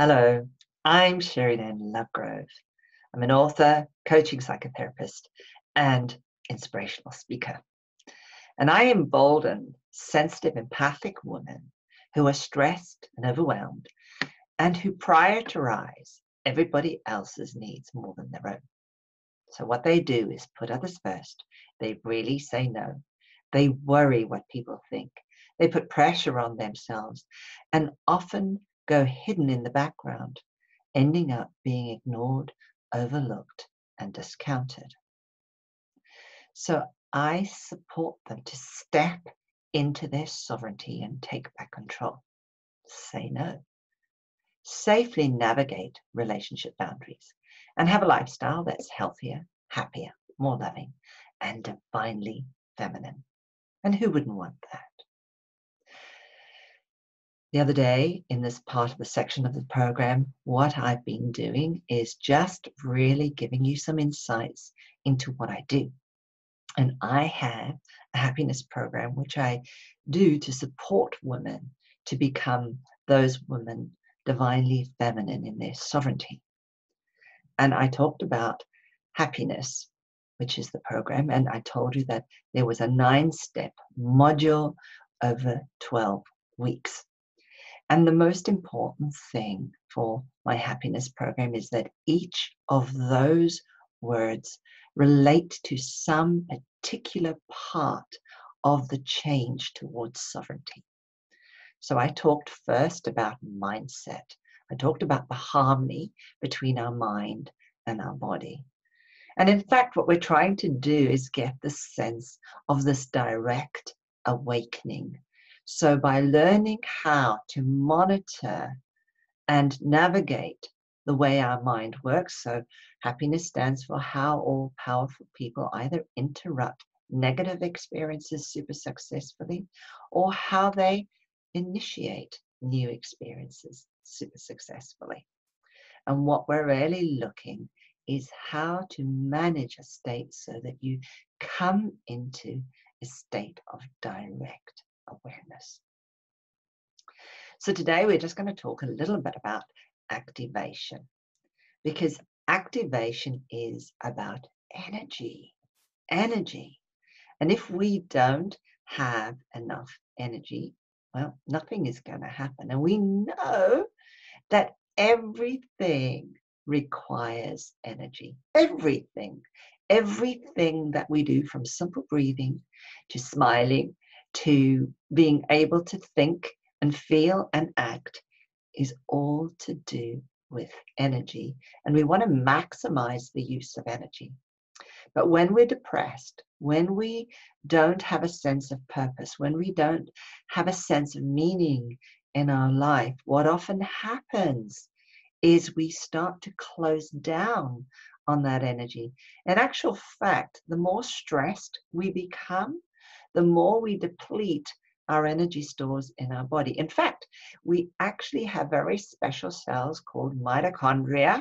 Hello, I'm Sheridan Lovegrove. I'm an author, coaching psychotherapist, and inspirational speaker. And I embolden sensitive, empathic women who are stressed and overwhelmed and who prioritize everybody else's needs more than their own. So what they do is put others first. They really say no. They worry what people think. They put pressure on themselves and often go hidden in the background, ending up being ignored, overlooked, and discounted. So I support them to step into their sovereignty and take back control. Say no. Safely navigate relationship boundaries and have a lifestyle that's healthier, happier, more loving, and divinely feminine. And who wouldn't want that? The other day, in this part of the section of the program, what I've been doing is just really giving you some insights into what I do. And I have a happiness program which I do to support women to become those women divinely feminine in their sovereignty. And I talked about happiness, which is the program, and I told you that there was a 9-step module over 12 weeks. And the most important thing for my happiness program is that each of those words relate to some particular part of the change towards sovereignty. So I talked first about mindset. I talked about the harmony between our mind and our body. And in fact, what we're trying to do is get the sense of this direct awakening. So by learning how to monitor and navigate the way our mind works, so happiness stands for how all powerful people either interrupt negative experiences super successfully or how they initiate new experiences super successfully. And what we're really looking is how to manage a state so that you come into a state of direct awareness. So today we're just going to talk a little bit about activation, because activation is about energy. And if we don't have enough energy, well, nothing is going to happen. And we know that everything requires energy. Everything that we do, from simple breathing to smiling to being able to think and feel and act, is all to do with energy. And we want to maximize the use of energy. But when we're depressed, when we don't have a sense of purpose, when we don't have a sense of meaning in our life, what often happens is we start to close down on that energy. In actual fact, the more stressed we become, the more we deplete our energy stores in our body. In fact, we actually have very special cells called mitochondria,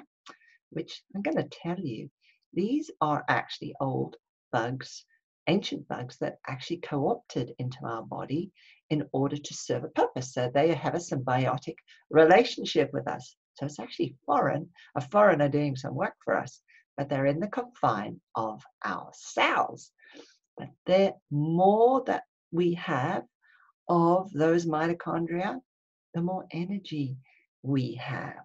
which I'm going to tell you, these are actually old bugs, ancient bugs that actually co-opted into our body in order to serve a purpose. So they have a symbiotic relationship with us. So it's actually a foreigner doing some work for us, but they're in the confine of our cells. But the more that we have of those mitochondria, the more energy we have.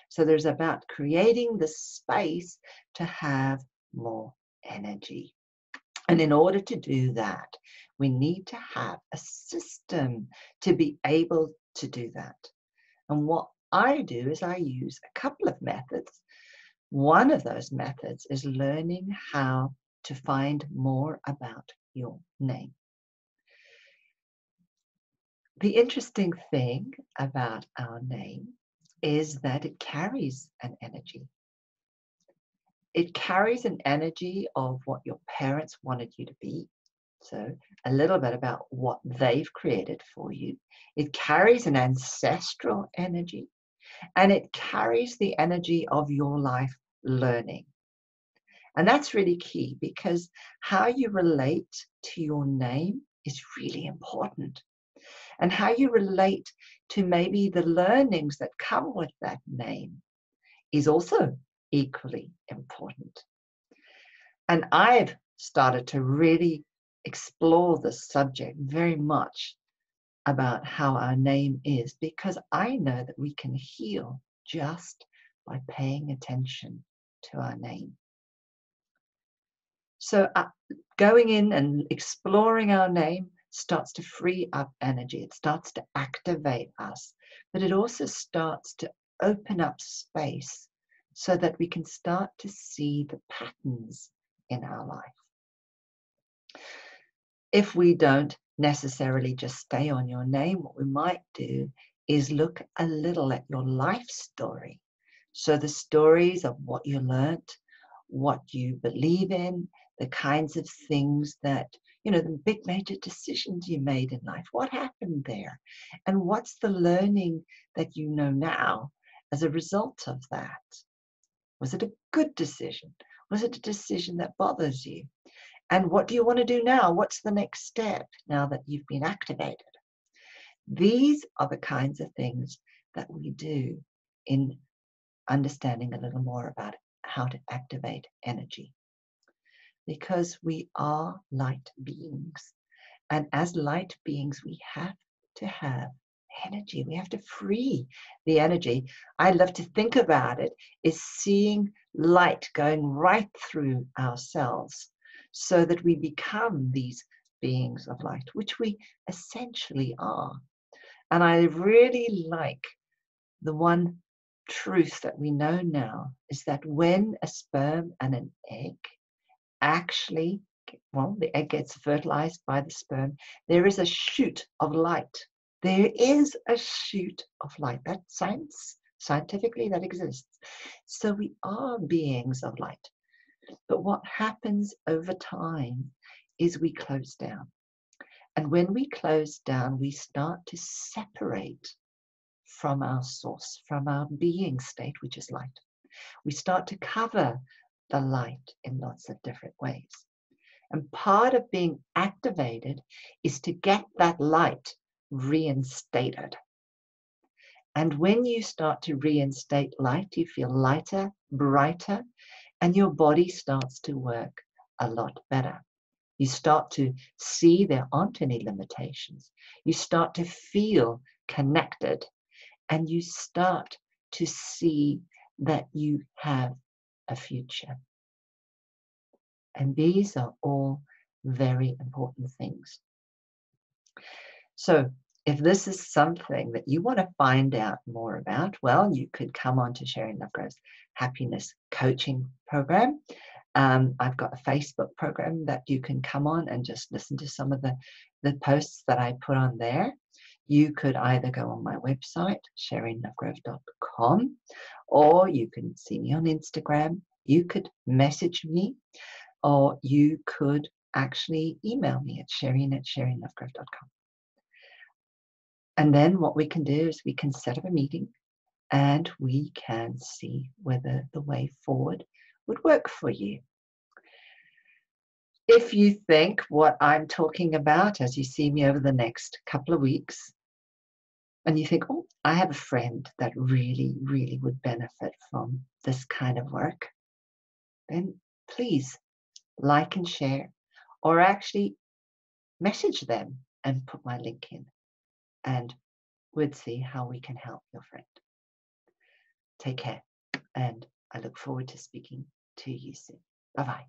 So there's about creating the space to have more energy. And in order to do that, we need to have a system to be able to do that. And what I do is I use a couple of methods. One of those methods is learning how to find more about your name. The interesting thing about our name is that it carries an energy. It carries an energy of what your parents wanted you to be. So a little bit about what they've created for you. It carries an ancestral energy, and it carries the energy of your life learning. And that's really key, because how you relate to your name is really important. and how you relate to maybe the learnings that come with that name is also equally important. And I've started to really explore this subject very much about how our name is, because I know that we can heal just by paying attention to our name. So going in and exploring our name starts to free up energy. It starts to activate us, but it also starts to open up space so that we can start to see the patterns in our life. If we don't necessarily just stay on your name, what we might do is look a little at your life story. So the stories of what you learnt, what you believe in, the kinds of things that, the big major decisions you made in life. What happened there? And what's the learning that you know now as a result of that? Was it a good decision? Was it a decision that bothers you? And what do you want to do now? What's the next step now that you've been activated? These are the kinds of things that we do in understanding a little more about how to activate energy. Because we are light beings. And as light beings, we have to have energy. We have to free the energy. I love to think about it is seeing light going right through our cells so that we become these beings of light, which we essentially are. And I really like the one truth that we know now is that when a sperm and an egg actually, the egg gets fertilized by the sperm, there is a shoot of light. There is a shoot of light. That scientifically, that exists. So we are beings of light. But what happens over time is we close down. And when we close down, we start to separate from our source, from our being state, which is light. We start to cover the light in lots of different ways. And part of being activated is to get that light reinstated. And when you start to reinstate light, you feel lighter, brighter, and your body starts to work a lot better. You start to see there aren't any limitations. You start to feel connected, and you start to see that you have a future. And these are all very important things. So if this is something that you want to find out more about, well, you could come on to Sharing Lovegrove's Happiness Coaching Program. I've got a Facebook program that you can come on and just listen to some of the posts that I put on there. You could either go on my website, sharinglovegrove.com, or you can see me on Instagram. You could message me, or you could actually email me at sharing@sharinglovegrove.com. And then what we can do is we can set up a meeting and we can see whether the way forward would work for you. If you think what I'm talking about as you see me over the next couple of weeks, and you think, oh, I have a friend that really, really would benefit from this kind of work, then please like and share, or actually message them and put my link in, and we'd see how we can help your friend. Take care, and I look forward to speaking to you soon. Bye-bye.